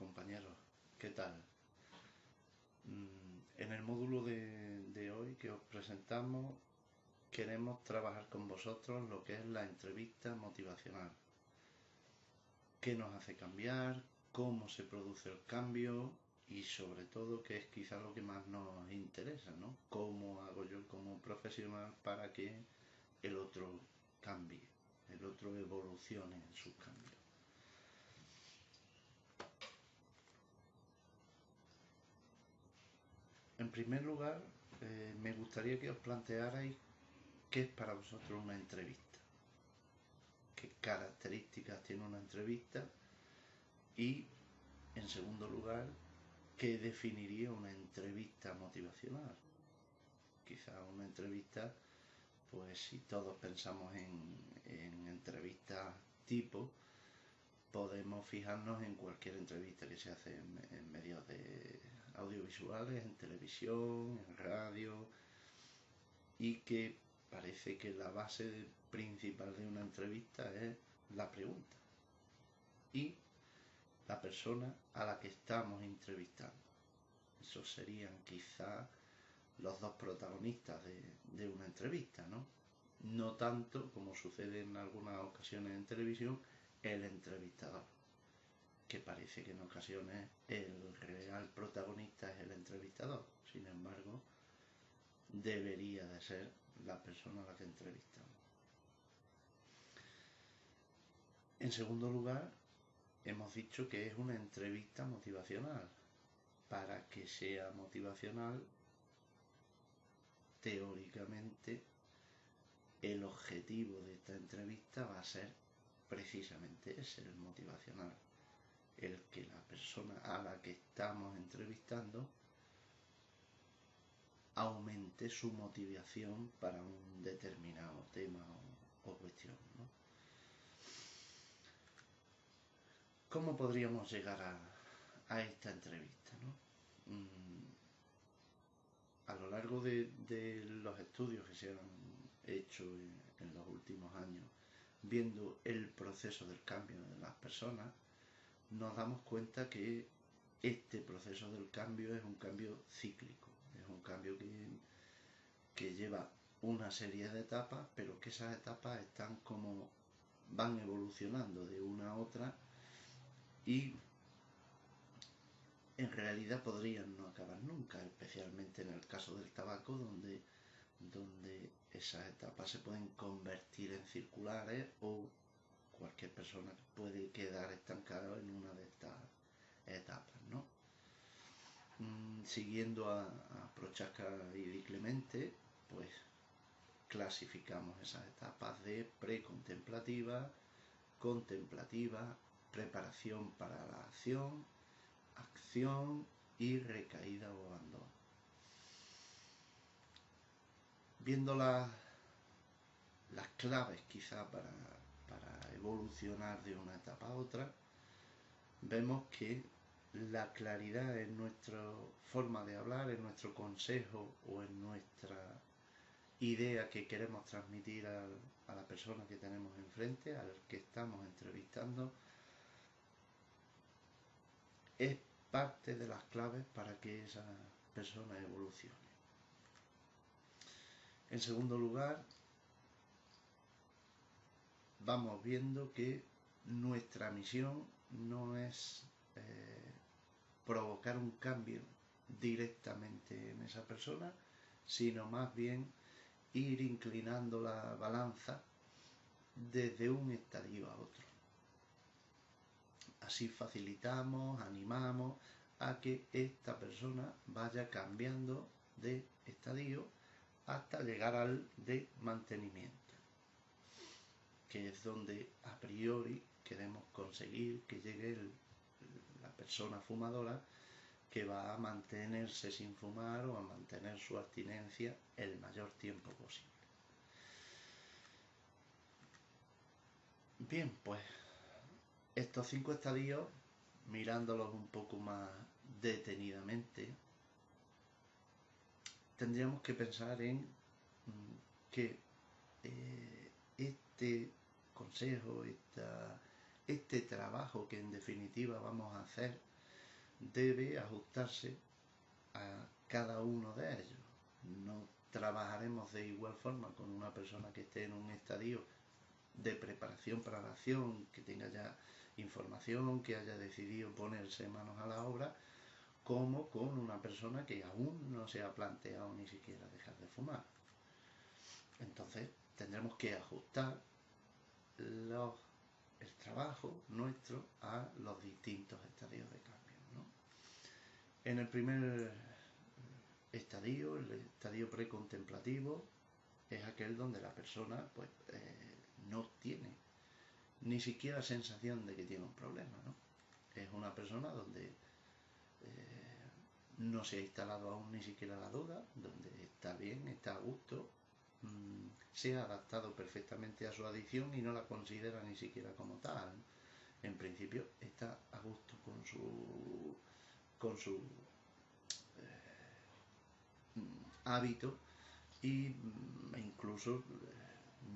compañeros, ¿qué tal? En el módulo de hoy que os presentamos queremos trabajar con vosotros lo que es la entrevista motivacional. ¿Qué nos hace cambiar? ¿Cómo se produce el cambio? Y sobre todo, que es quizá lo que más nos interesa, ¿no? ¿Cómo hago yo como profesional para que el otro cambie, el otro evolucione en sus cambios? En primer lugar, me gustaría que os plantearais qué es para vosotros una entrevista, qué características tiene una entrevista y, en segundo lugar, qué definiría una entrevista motivacional. Quizá una entrevista, pues si todos pensamos en entrevistas tipo, podemos fijarnos en cualquier entrevista que se hace en medios de audiovisuales, en televisión, en radio, y que parece que la base principal de una entrevista es la pregunta y la persona a la que estamos entrevistando. Esos serían quizá los dos protagonistas de una entrevista, ¿no? No tanto, como sucede en algunas ocasiones en televisión, el entrevistador, que parece que en ocasiones el real protagonista es el entrevistador. Sin embargo, debería de ser la persona a la que entrevistamos. En segundo lugar, hemos dicho que es una entrevista motivacional. Para que sea motivacional, teóricamente, el objetivo de esta entrevista va a ser precisamente ese, el motivacional. El que la persona a la que estamos entrevistando aumente su motivación para un determinado tema o cuestión, ¿no? ¿Cómo podríamos llegar a esta entrevista, ¿no? A lo largo de los estudios que se han hecho en los últimos años, viendo el proceso del cambio de las personas, nos damos cuenta que este proceso del cambio es un cambio cíclico, es un cambio que lleva una serie de etapas, pero que esas etapas están como van evolucionando de una a otra y en realidad podrían no acabar nunca, especialmente en el caso del tabaco, donde esas etapas se pueden convertir en circulares o cualquier persona puede quedar estancada en una de estas etapas, ¿no? Siguiendo a Prochaska y Di Clemente, pues clasificamos esas etapas de precontemplativa, contemplativa, preparación para la acción, acción y recaída o abandono. Viendo las claves quizá para evolucionar de una etapa a otra, vemos que la claridad en nuestra forma de hablar, en nuestro consejo o en nuestra idea que queremos transmitir a la persona que tenemos enfrente, al que estamos entrevistando, es parte de las claves para que esa persona evolucione. En segundo lugar, vamos viendo que nuestra misión no es provocar un cambio directamente en esa persona, sino más bien ir inclinando la balanza desde un estadio a otro. Así facilitamos, animamos a que esta persona vaya cambiando de estadio hasta llegar al de mantenimiento, que es donde a priori queremos conseguir que llegue la persona fumadora, que va a mantenerse sin fumar o a mantener su abstinencia el mayor tiempo posible. Bien, pues estos 5 estadios, mirándolos un poco más detenidamente, tendríamos que pensar en que este consejo, este trabajo que en definitiva vamos a hacer, debe ajustarse a cada uno de ellos. No trabajaremos de igual forma con una persona que esté en un estadio de preparación para la acción, que tenga ya información, que haya decidido ponerse manos a la obra, como con una persona que aún no se ha planteado ni siquiera dejar de fumar. Entonces tendremos que ajustar el trabajo nuestro a los distintos estadios de cambio, ¿no? En el primer estadio, el estadio precontemplativo, es aquel donde la persona pues no tiene ni siquiera sensación de que tiene un problema, ¿no? Es una persona donde no se ha instalado aún ni siquiera la duda, donde está bien, está a gusto, se ha adaptado perfectamente a su adicción y no la considera ni siquiera como tal. En principio está a gusto con su hábito e incluso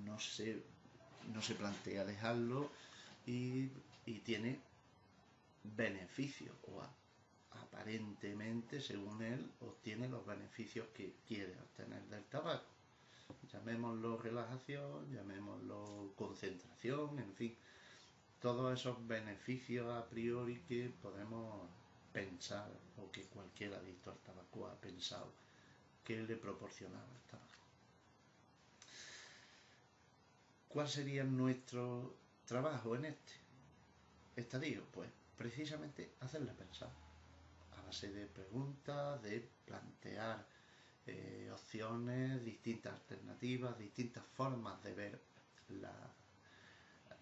no se plantea dejarlo y tiene beneficios, o aparentemente, según él, obtiene los beneficios que quiere obtener del tabaco. Llamémoslo relajación, llamémoslo concentración, en fin, todos esos beneficios a priori que podemos pensar, o que cualquier adicto al tabaco ha pensado que le proporcionaba el tabaco. ¿Cuál sería nuestro trabajo en este estadio? Pues precisamente hacerle pensar a base de preguntas, de plantear opciones, distintas alternativas, distintas formas de ver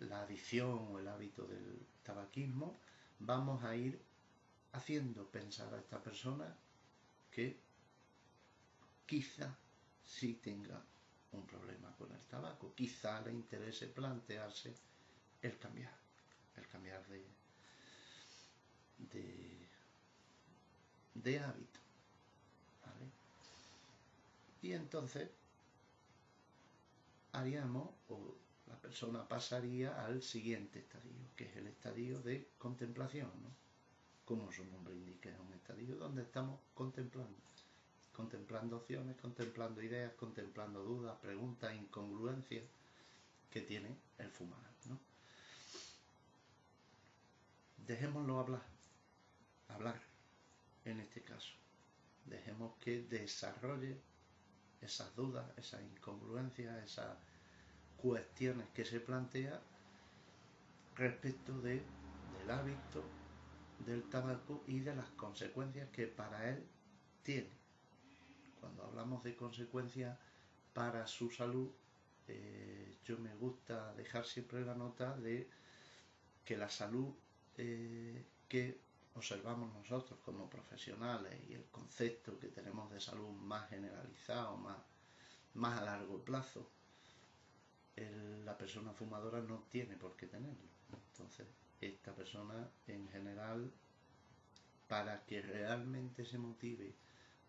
la adicción o el hábito del tabaquismo. Vamos a ir haciendo pensar a esta persona que quizá sí tenga un problema con el tabaco, quizá le interese plantearse el cambiar de hábito, ¿vale? Y entonces haríamos, o la persona pasaría al siguiente estadio, que es el estadio de contemplación, ¿no? Como su nombre indica, es un estadio donde estamos contemplando opciones, contemplando ideas, contemplando dudas, preguntas, incongruencias que tiene el fumar, ¿no? Dejémoslo hablar en este caso. Dejemos que desarrolle esas dudas, esas incongruencias, esas cuestiones que se plantea respecto del hábito del tabaco y de las consecuencias que para él tiene. Cuando hablamos de consecuencias para su salud, yo me gusta dejar siempre la nota de que la salud que observamos nosotros como profesionales y el concepto que tenemos de salud más generalizado, más a largo plazo, la persona fumadora no tiene por qué tenerlo. Entonces, esta persona en general, para que realmente se motive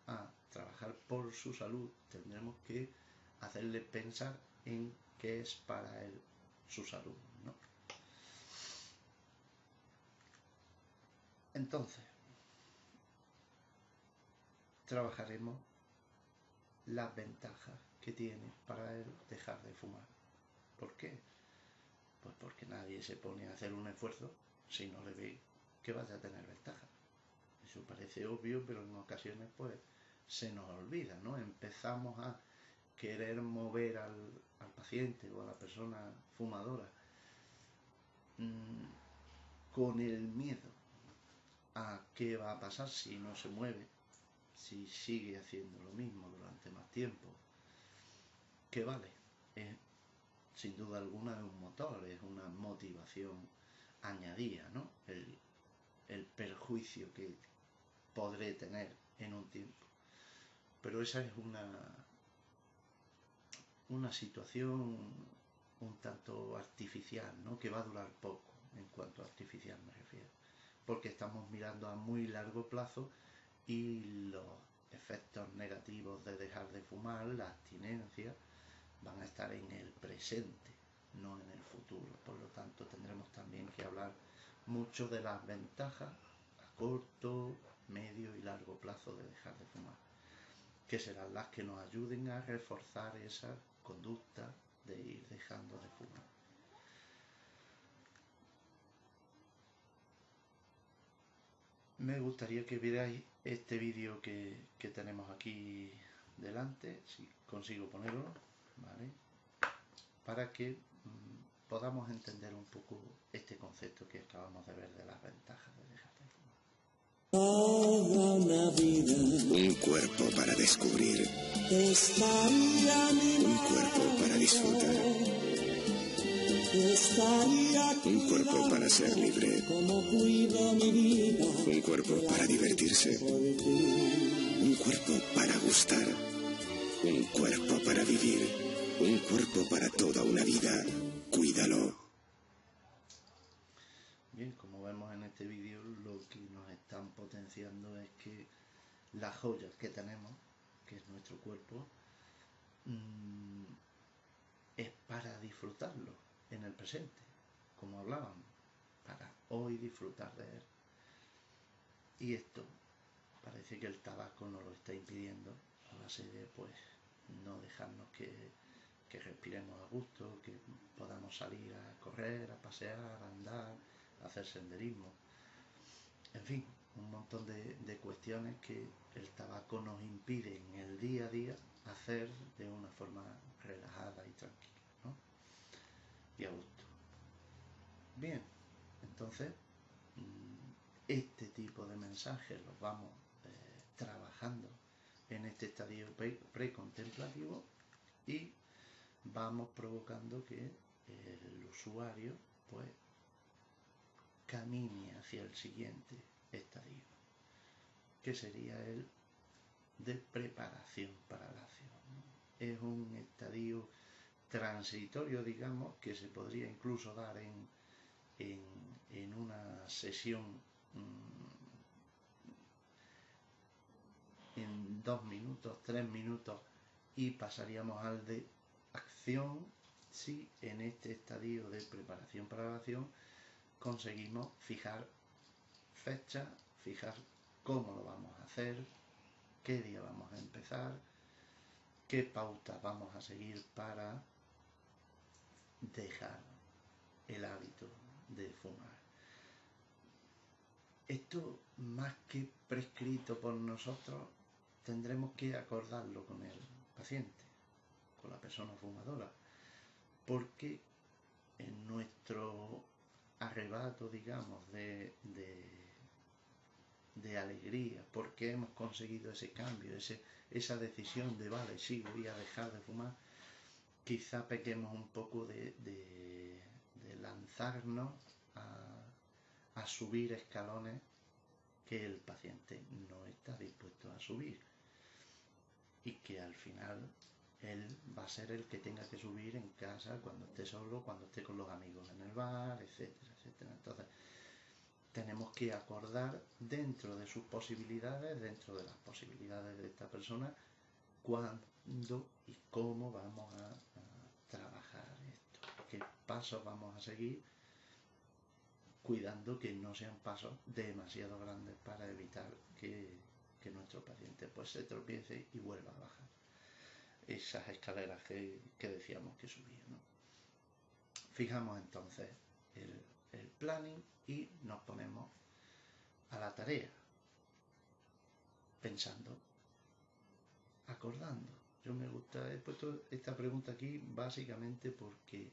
a trabajar por su salud, tendremos que hacerle pensar en qué es para él su salud, ¿no? Entonces, trabajaremos las ventajas que tiene para él dejar de fumar. ¿Por qué? Pues porque nadie se pone a hacer un esfuerzo si no le ve que vaya a tener ventaja. Eso parece obvio, pero en ocasiones pues se nos olvida, ¿no? Empezamos a querer mover al paciente o a la persona fumadora con el miedo a qué va a pasar si no se mueve, si sigue haciendo lo mismo durante más tiempo. ¿Qué vale? Sin duda alguna es un motor, es una motivación añadida, ¿no? El perjuicio que podré tener en un tiempo. Pero esa es una situación un tanto artificial, ¿no? Que va a durar poco, en cuanto a artificial me refiero, porque estamos mirando a muy largo plazo y los efectos negativos de dejar de fumar, la abstinencia, van a estar en el presente, no en el futuro. Por lo tanto, tendremos también que hablar mucho de las ventajas corto, medio y largo plazo de dejar de fumar, que serán las que nos ayuden a reforzar esa conducta de ir dejando de fumar. Me gustaría que vierais este vídeo que tenemos aquí delante, si consigo ponerlo, ¿vale? Para que podamos entender un poco este concepto que acabamos de ver de las ventajas de dejar de fumar. Un cuerpo para descubrir, un cuerpo para disfrutar, un cuerpo para ser libre, un cuerpo para divertirse, un cuerpo para gustar, un cuerpo para vivir, un cuerpo para toda una vida. Cuídalo. Bien, como vemos en este vídeo, lo que nos están potenciando es que la joya que tenemos, que es nuestro cuerpo, es para disfrutarlo en el presente, como hablábamos, para hoy disfrutar de él. Y esto parece que el tabaco nos lo está impidiendo a base de pues no dejarnos que respiremos a gusto, que podamos salir a correr, a pasear, a andar, a hacer senderismo. En fin, un montón de cuestiones que el tabaco nos impide en el día a día hacer de una forma relajada y tranquila, ¿no? Y a gusto. Bien, entonces este tipo de mensajes los vamos trabajando en este estadio precontemplativo y vamos provocando que el usuario pues camine hacia el siguiente estadio, que sería el de preparación para la acción, ¿no? Es un estadio transitorio, digamos, que se podría incluso dar en una sesión en 2 minutos, 3 minutos, y pasaríamos al de acción si en este estadio de preparación para la acción conseguimos fijar fecha, fijar cómo lo vamos a hacer, qué día vamos a empezar, qué pautas vamos a seguir para dejar el hábito de fumar. Esto, más que prescrito por nosotros, tendremos que acordarlo con el paciente, con la persona fumadora, porque en nuestro arrebato, digamos, de alegría, porque hemos conseguido ese cambio, esa decisión de, vale, sí, voy a dejar de fumar, quizá pequemos un poco de lanzarnos a subir escalones que el paciente no está dispuesto a subir, y que al final él va a ser el que tenga que subir en casa cuando esté solo, cuando esté con los amigos en el bar, etcétera, etcétera. Entonces tenemos que acordar dentro de sus posibilidades, dentro de las posibilidades de esta persona, cuándo y cómo vamos a trabajar esto, qué pasos vamos a seguir, cuidando que no sean pasos demasiado grandes para evitar que nuestro paciente pues se tropiece y vuelva a bajar esas escaleras que decíamos que subía, ¿no? Fijamos entonces el planning y nos ponemos a la tarea, pensando, acordando. He puesto esta pregunta aquí básicamente porque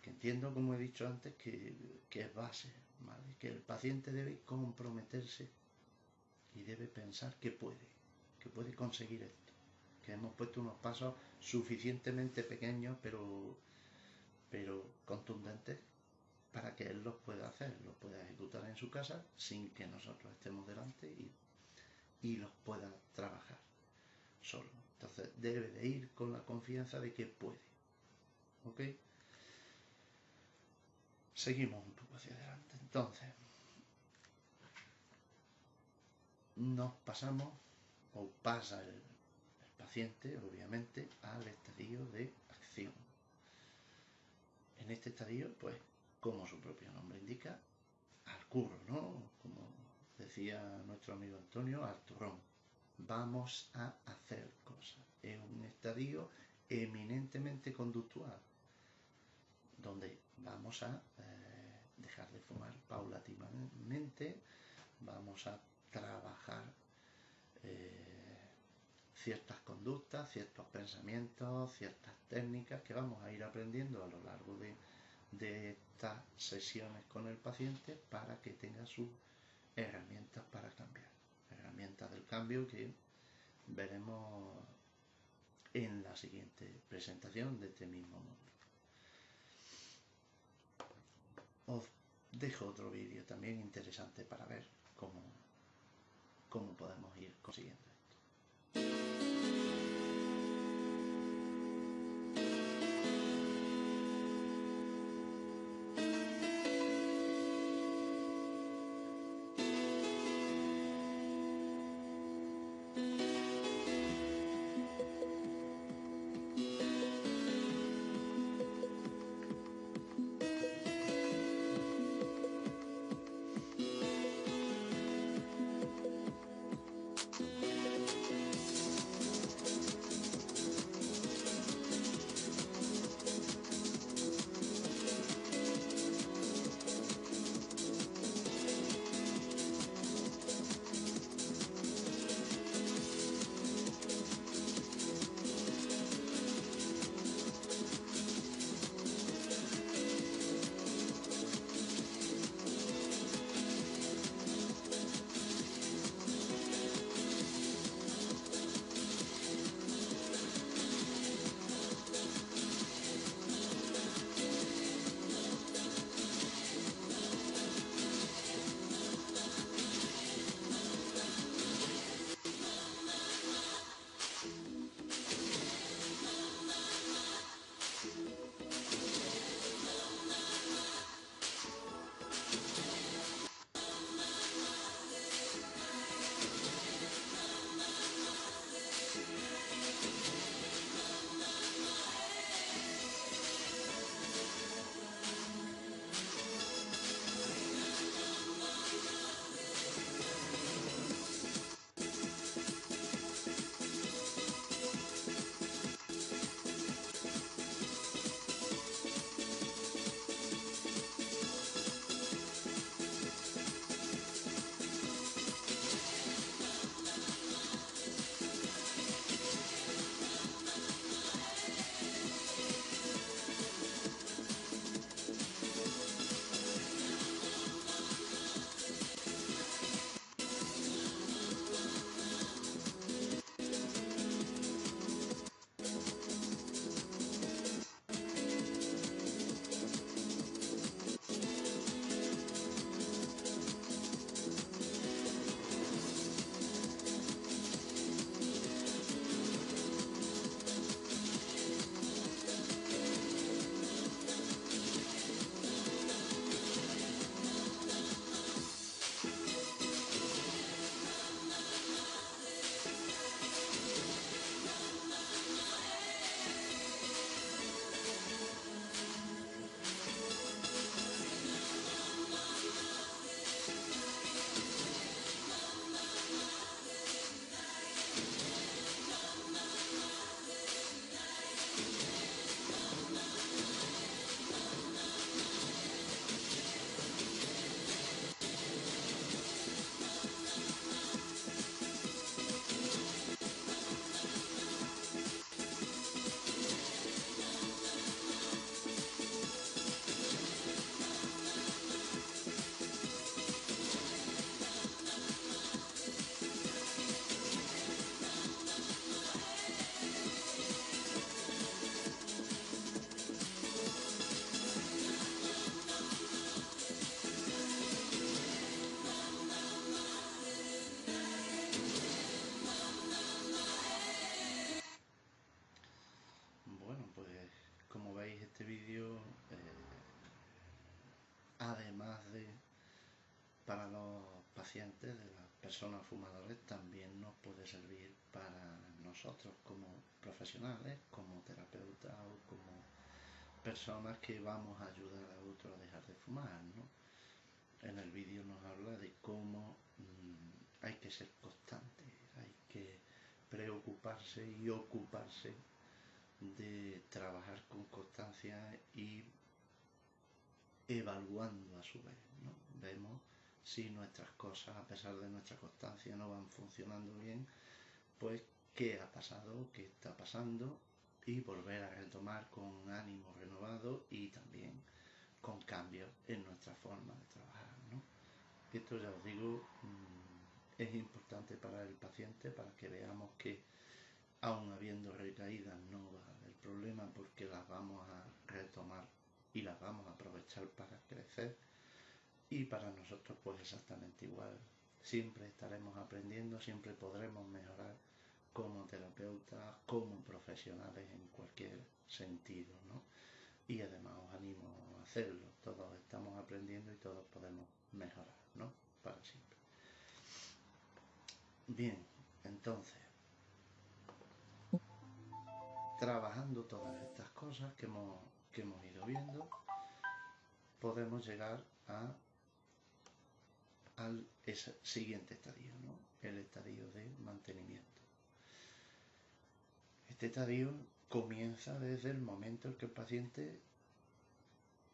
entiendo, como he dicho antes, que es base, ¿vale? Que el paciente debe comprometerse y debe pensar que puede conseguir esto, que hemos puesto unos pasos suficientemente pequeños pero contundentes para que él los pueda hacer, los pueda ejecutar en su casa sin que nosotros estemos delante y los pueda trabajar solo. Entonces debe de ir con la confianza de que puede, ¿ok? Seguimos un poco hacia adelante. Entonces nos pasamos, o pasa el paciente, obviamente, al estadio de acción. En este estadio, pues, como su propio nombre indica, al curro, ¿no? Como decía nuestro amigo Antonio, al turrón. Vamos a hacer cosas. Es un estadio eminentemente conductual, donde vamos a dejar de fumar paulatinamente, vamos a trabajar ciertas conductas, ciertos pensamientos, ciertas técnicas que vamos a ir aprendiendo a lo largo de estas sesiones con el paciente para que tenga sus herramientas para cambiar, herramientas del cambio que veremos en la siguiente presentación de este mismo módulo. Os dejo otro vídeo también interesante para ver cómo podemos ir consiguiendo esto. Este vídeo, además de para los pacientes, de las personas fumadores, también nos puede servir para nosotros como profesionales, como terapeutas o como personas que vamos a ayudar a otros a dejar de fumar, ¿no? En el vídeo nos habla de cómo que ser constante, hay que preocuparse y ocuparse de trabajar con constancia y evaluando a su vez, ¿no? Vemos si nuestras cosas, a pesar de nuestra constancia, no van funcionando bien, pues qué ha pasado, qué está pasando, y volver a retomar con ánimo renovado y también con cambios en nuestra forma de trabajar, ¿no? Esto, ya os digo, es importante para el paciente, para que veamos que aun habiendo recaídas no va a haber problema, porque las vamos a retomar y las vamos a aprovechar para crecer. Y para nosotros pues exactamente igual, siempre estaremos aprendiendo, siempre podremos mejorar como terapeutas, como profesionales en cualquier sentido, ¿no? Y además os animo a hacerlo, todos estamos aprendiendo y todos podemos mejorar, ¿no? Para siempre. Bien, entonces, trabajando todas estas cosas que hemos ido viendo, podemos llegar al siguiente estadio, ¿no? El estadio de mantenimiento. Este estadio comienza desde el momento en que el paciente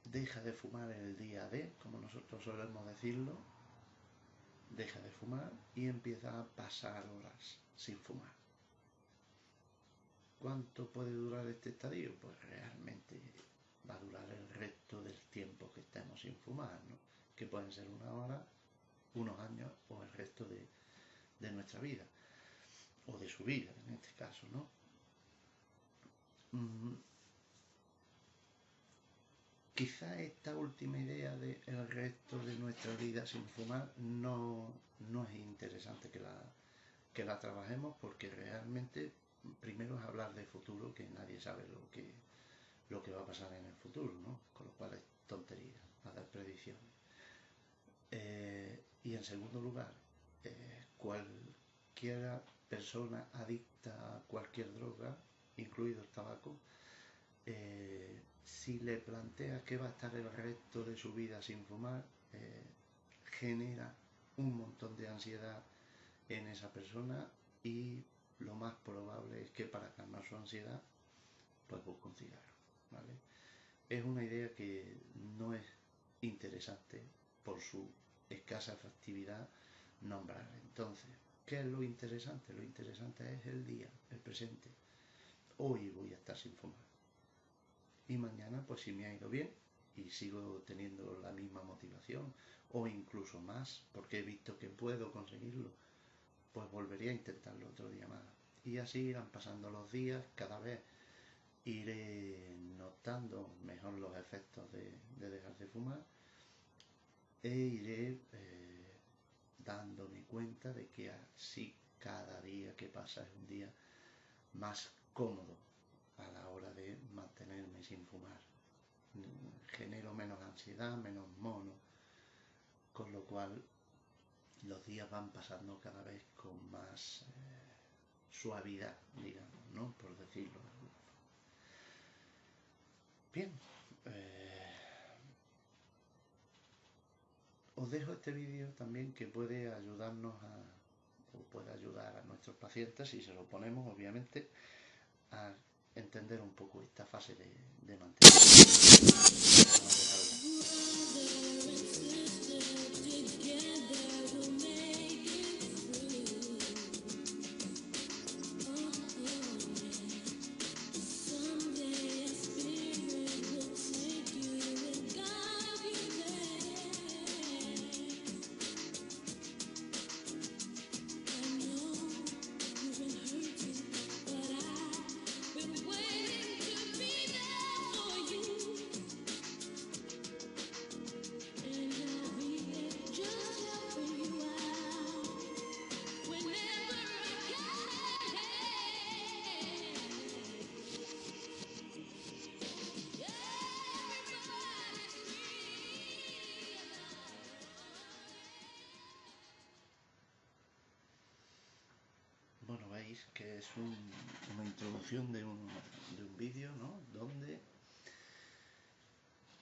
deja de fumar el día D, como nosotros solemos decirlo, deja de fumar y empieza a pasar horas sin fumar. ¿Cuánto puede durar este estadio? Pues realmente va a durar el resto del tiempo que estemos sin fumar, ¿no? Que pueden ser una hora, unos años o el resto de nuestra vida, o de su vida en este caso, ¿no? Quizá esta última idea de el resto de nuestra vida sin fumar no es interesante que la trabajemos, porque realmente primero es hablar de futuro, que nadie sabe lo que va a pasar en el futuro, ¿no? Con lo cual es tontería hacer predicciones. Y en segundo lugar, cualquier persona adicta a cualquier droga, incluido el tabaco, si le plantea que va a estar el resto de su vida sin fumar, genera un montón de ansiedad en esa persona, y lo más probable es que para calmar su ansiedad pues busque un cigarro, ¿vale? Es una idea que no es interesante por su escasa efectividad nombrar. Entonces, ¿qué es lo interesante? Lo interesante es el día, el presente. Hoy voy a estar sin fumar. Y mañana, pues si me ha ido bien y sigo teniendo la misma motivación o incluso más, porque he visto que puedo conseguirlo, pues volvería a intentarlo otro día más. Y así irán pasando los días, cada vez iré notando mejor los efectos de dejar de fumar, e iré dándome cuenta de que así cada día que pasa es un día más cómodo a la hora de mantenerme sin fumar. Genero menos ansiedad, menos mono, con lo cual los días van pasando cada vez con más suavidad, digamos, ¿no? Por decirlo de alguna forma. Bien, os dejo este vídeo también, que puede ayudarnos o puede ayudar a nuestros pacientes, si se lo ponemos, obviamente, a entender un poco esta fase de mantenimiento. Bueno, veis que es una introducción de un vídeo, ¿no? Donde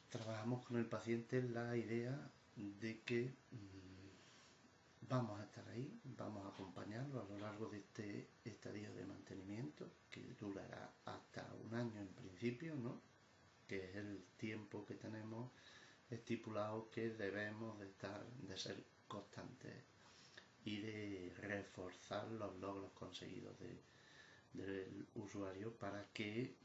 trabajamos con el paciente la idea de que vamos a estar ahí, vamos a acompañarlo a lo largo de este estadio de mantenimiento, que durará hasta un año en principio, ¿no? Que es el tiempo que tenemos estipulado que debemos de ser constantes y de reforzar los logros conseguidos del usuario para que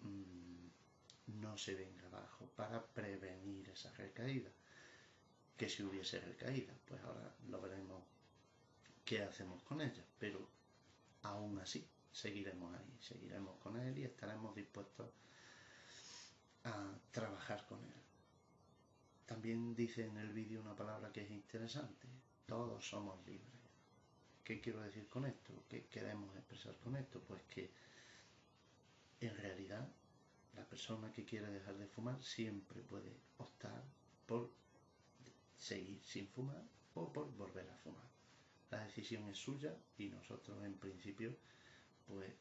no se venga abajo, para prevenir esa recaída. Que si hubiese recaída, pues ahora lo veremos qué hacemos con ella, pero aún así seguiremos ahí, seguiremos con él y estaremos dispuestos a trabajar con él. También dice en el vídeo una palabra que es interesante: todos somos libres. ¿Qué quiero decir con esto? ¿Qué queremos expresar con esto? Pues que en realidad la persona que quiere dejar de fumar siempre puede optar por seguir sin fumar o por volver a fumar. La decisión es suya y nosotros en principio pues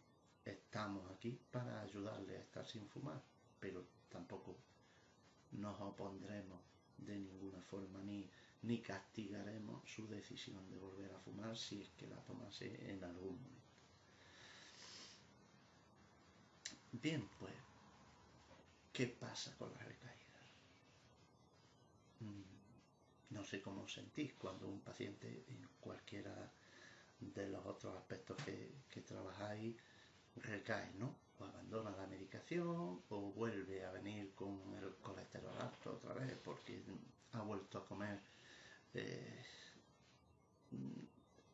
estamos aquí para ayudarle a estar sin fumar, pero tampoco nos opondremos de ninguna forma ni castigaremos su decisión de volver a fumar si es que la tomase en algún momento. Bien, pues, ¿qué pasa con las recaídas? No sé cómo os sentís cuando un paciente en cualquiera de los otros aspectos que trabajáis recae, ¿no? O abandona la medicación o vuelve a venir con el colesterol alto otra vez porque ha vuelto a comer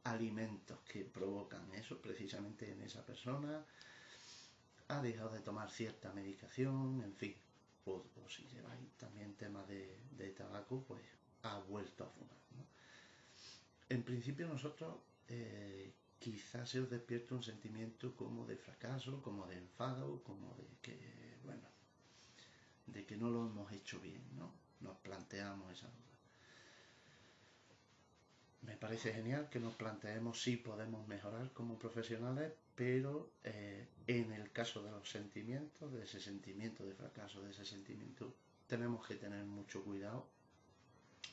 alimentos que provocan eso precisamente en esa persona, ha dejado de tomar cierta medicación, en fin, o si lleváis también temas de tabaco, pues ha vuelto a fumar, ¿no? En principio nosotros quizás se os despierte un sentimiento como de fracaso, como de enfado, como de que, bueno, de que no lo hemos hecho bien, ¿no? Nos planteamos esa duda. Me parece genial que nos planteemos si podemos mejorar como profesionales, pero en el caso de los sentimientos, de ese sentimiento de fracaso, de ese sentimiento, tenemos que tener mucho cuidado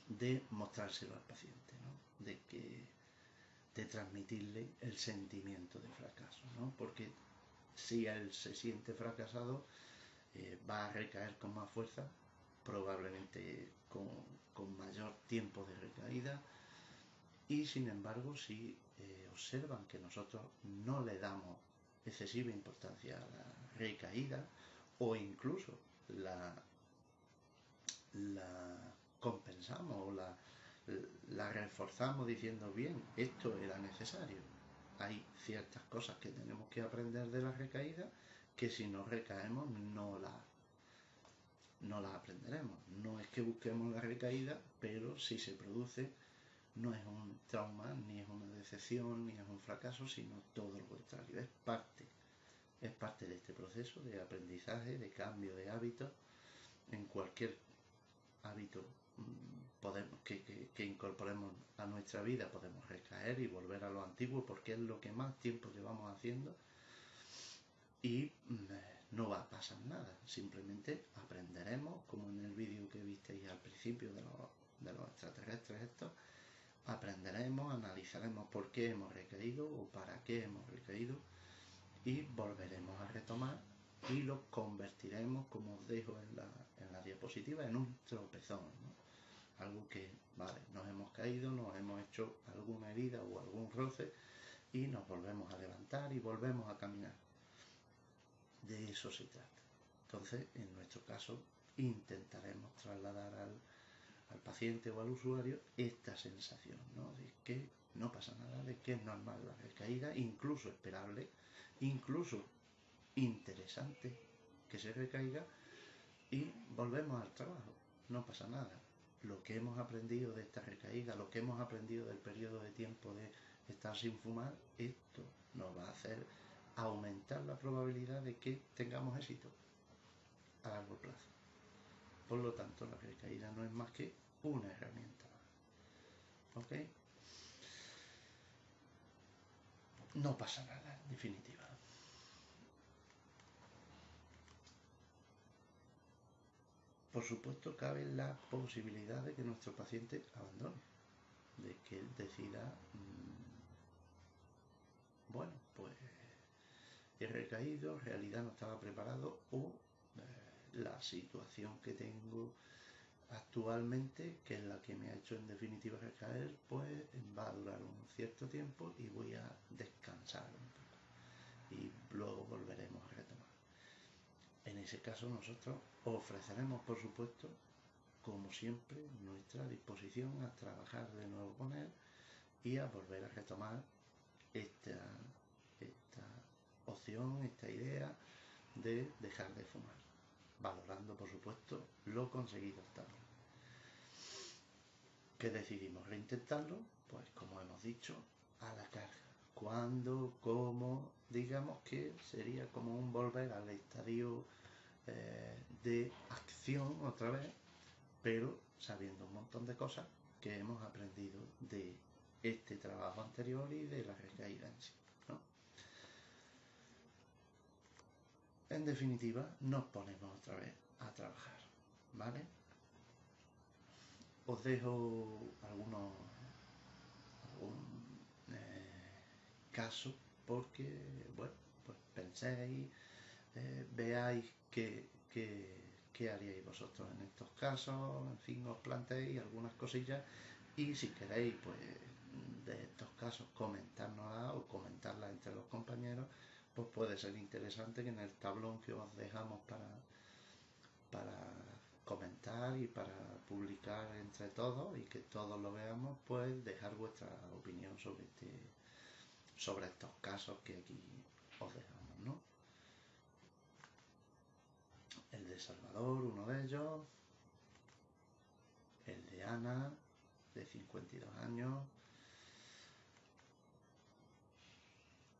de mostrárselo al paciente, ¿no? De transmitirle el sentimiento de fracaso, ¿no? Porque si él se siente fracasado, va a recaer con más fuerza, probablemente con mayor tiempo de recaída, y sin embargo si observan que nosotros no le damos excesiva importancia a la recaída o incluso la compensamos o la reforzamos diciendo, bien, esto era necesario, hay ciertas cosas que tenemos que aprender de la recaída que si no recaemos no las aprenderemos. No es que busquemos la recaída, pero si se produce no es un trauma, ni es una decepción, ni es un fracaso, sino todo lo contrario, es parte de este proceso de aprendizaje, de cambio de hábitos. En cualquier hábito que incorporemos a nuestra vida podemos recaer y volver a lo antiguo porque es lo que más tiempo llevamos haciendo y no va a pasar nada, simplemente aprenderemos, como en el vídeo que visteis al principio de los extraterrestres estos, aprenderemos, analizaremos por qué hemos recaído o para qué hemos recaído y volveremos a retomar y lo convertiremos, como os dejo en la diapositiva, en un tropezón, ¿no? Algo que, vale, nos hemos caído, nos hemos hecho alguna herida o algún roce y nos volvemos a levantar y volvemos a caminar. De eso se trata. Entonces, en nuestro caso, intentaremos trasladar al paciente o al usuario esta sensación, ¿no? De que no pasa nada, de que es normal la recaída, incluso esperable, incluso interesante que se recaiga y volvemos al trabajo, no pasa nada. Lo que hemos aprendido de esta recaída, lo que hemos aprendido del periodo de tiempo de estar sin fumar, esto nos va a hacer aumentar la probabilidad de que tengamos éxito a largo plazo. Por lo tanto, la recaída no es más que una herramienta más. ¿Ok? No pasa nada, en definitiva. Por supuesto, cabe la posibilidad de que nuestro paciente abandone, de que él decida, bueno, pues he recaído, en realidad no estaba preparado, o la situación que tengo actualmente, que es la que me ha hecho en definitiva recaer, pues va a durar un cierto tiempo y voy a descansar un poco y luego volveremos a retomar. En ese caso nosotros ofreceremos, por supuesto, como siempre, nuestra disposición a trabajar de nuevo con él y a volver a retomar esta opción, esta idea de dejar de fumar, valorando, por supuesto, lo conseguido hasta ahora. ¿Qué decidimos? ¿Reintentarlo? Pues como hemos dicho, a la carga. ¿Cuándo? ¿Cómo? Digamos que sería como un volver al estadio de acción otra vez, pero sabiendo un montón de cosas que hemos aprendido de este trabajo anterior y de la recaída en sí, ¿no? En definitiva, nos ponemos otra vez a trabajar, ¿vale? Os dejo algún caso porque, bueno, pues penséis, veáis qué haríais vosotros en estos casos, en fin, os planteéis algunas cosillas y si queréis, pues de estos casos comentárnoslas o comentarlas entre los compañeros, pues puede ser interesante que en el tablón que os dejamos para comentar y para publicar entre todos y que todos lo veamos, pues dejar vuestra opinión sobre estos casos que aquí os dejamos, ¿no? El de Salvador, uno de ellos, el de Ana, de 52 años,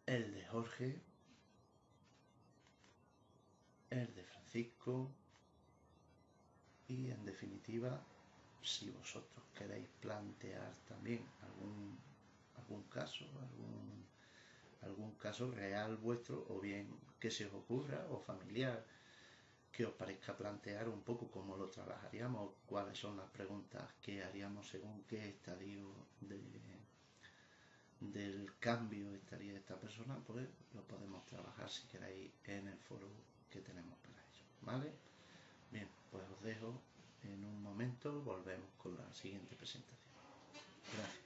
el de Jorge, el de Francisco y, en definitiva, si vosotros queréis plantear también algún caso real vuestro, o bien que se os ocurra, o familiar, que os parezca plantear un poco cómo lo trabajaríamos, cuáles son las preguntas que haríamos según qué estadio del cambio estaría esta persona, pues lo podemos trabajar si queréis en el foro que tenemos para ello, ¿vale? Bien, pues os dejo en un momento, volvemos con la siguiente presentación. Gracias.